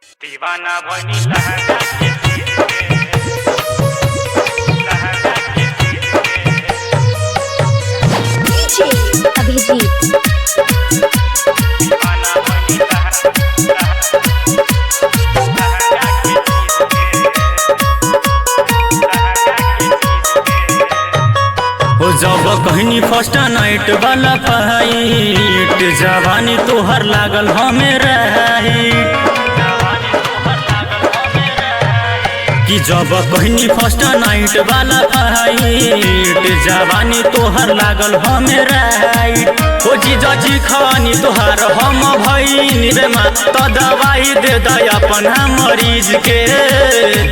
दीवाना बनी लहंगा के चीज के, लहंगा के चीज के। डीजे अभिजीत दीवाना बनी लहंगा के चीज के, लहंगा के चीज के। हो जब कहनी फर्स्ट नाइट वाला फाइट जवानी तोहर लागल हमें राइट कि जब कहनी फर्स्ट नाइट वाला फाइट जवानी तोहर लागल हमें राइट हो जी खानी तोहार हम भईनी रे माँ तो दवाई दे दे अपना मरीज के।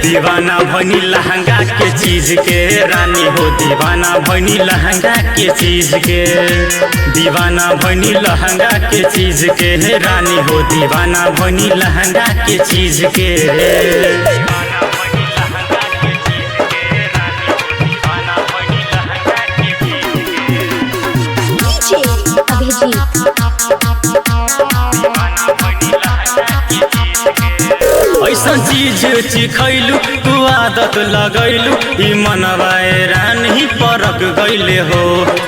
दीवाना भनी लहंगा के चीज के रानी हो, दीवाना भनी लहंगा के चीज के, दीवाना भनी लहंगा के चीज के रानी हो, दीवाना भनी लहंगा के चीज के। डीजे अभिजीत ऐसा चीज चिखैलू तू आदत लगैलू ई मनवाए रानी परक गईले हो।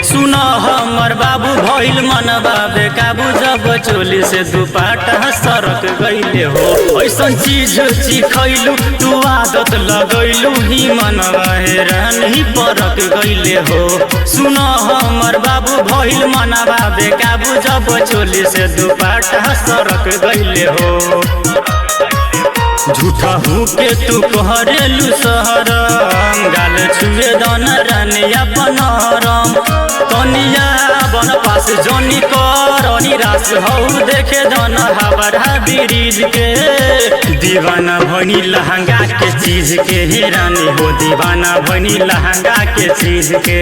सुन हमर बाबू भइल मनवा बेकाबू जब चोली से दुपट्टा सरक गईले हो। ऐसा चीज चिखैलू तू आदत लगैलू ई मनवाए रानी परक गईले हो। सुन हमर बाबू भइल मनवा बेकाबू जब चोली से दुपट्टा सरक गईले हो। झूठा हूँ के तू कहरेलू सहरम गाल छुए दन रानिया बनरम तनिया बन पास जनी कर निराश हऊ देखे दन हबरा ब्रिज के। दीवाना भनी लहंगा के चीज के हे रानी हो, दीवाना भनी लहंगा के चीज के,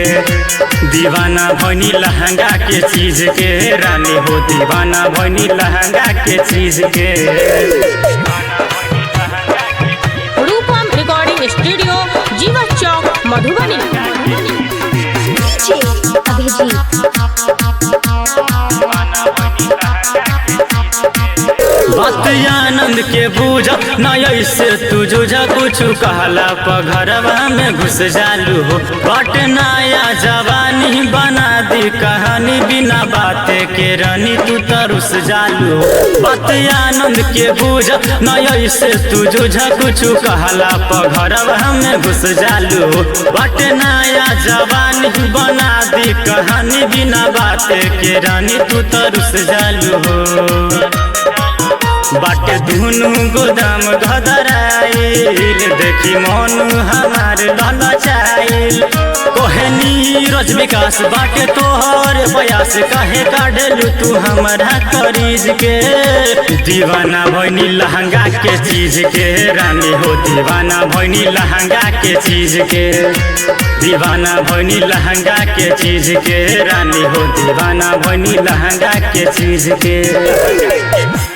दीवाना भनी लहंगा के चीज के रानी हो, दीवाना भनी लहंगा के चीज के। रूपम रिकॉर्डिंग स्टूडियो जीवा चौक मधुबनी। डीजे अभिजीत बात आनंद के बूझ न ऐसे तू जुझ कुछ कहला पघरवा में घुस जालू हो। बट नया जवानी बना दी कहानी बिना बाते के रानी तू तरुस जालू हो। बात आनंद के बूझ न ऐसे तू जुझ कुछ कहला पघरवा में घुस जालू हो। बट नया जवानी बना दी कहानी बिना बाते के रानी तू तरुस जालू हो। बाटे दुनू गोदाम घदराइल देखी मन हमार ललचाइल कोहनी रोज विकास बाटे तोहर प्रयास कहे काढ़लू तू हमारा करीज के। दीवाना भनी लहंगा के चीज के रानी हो, दीवाना भनी लहंगा के चीज के, दीवाना भनी लहंगा के चीज के रानी हो, दीवाना भनी लहंगा के चीज के।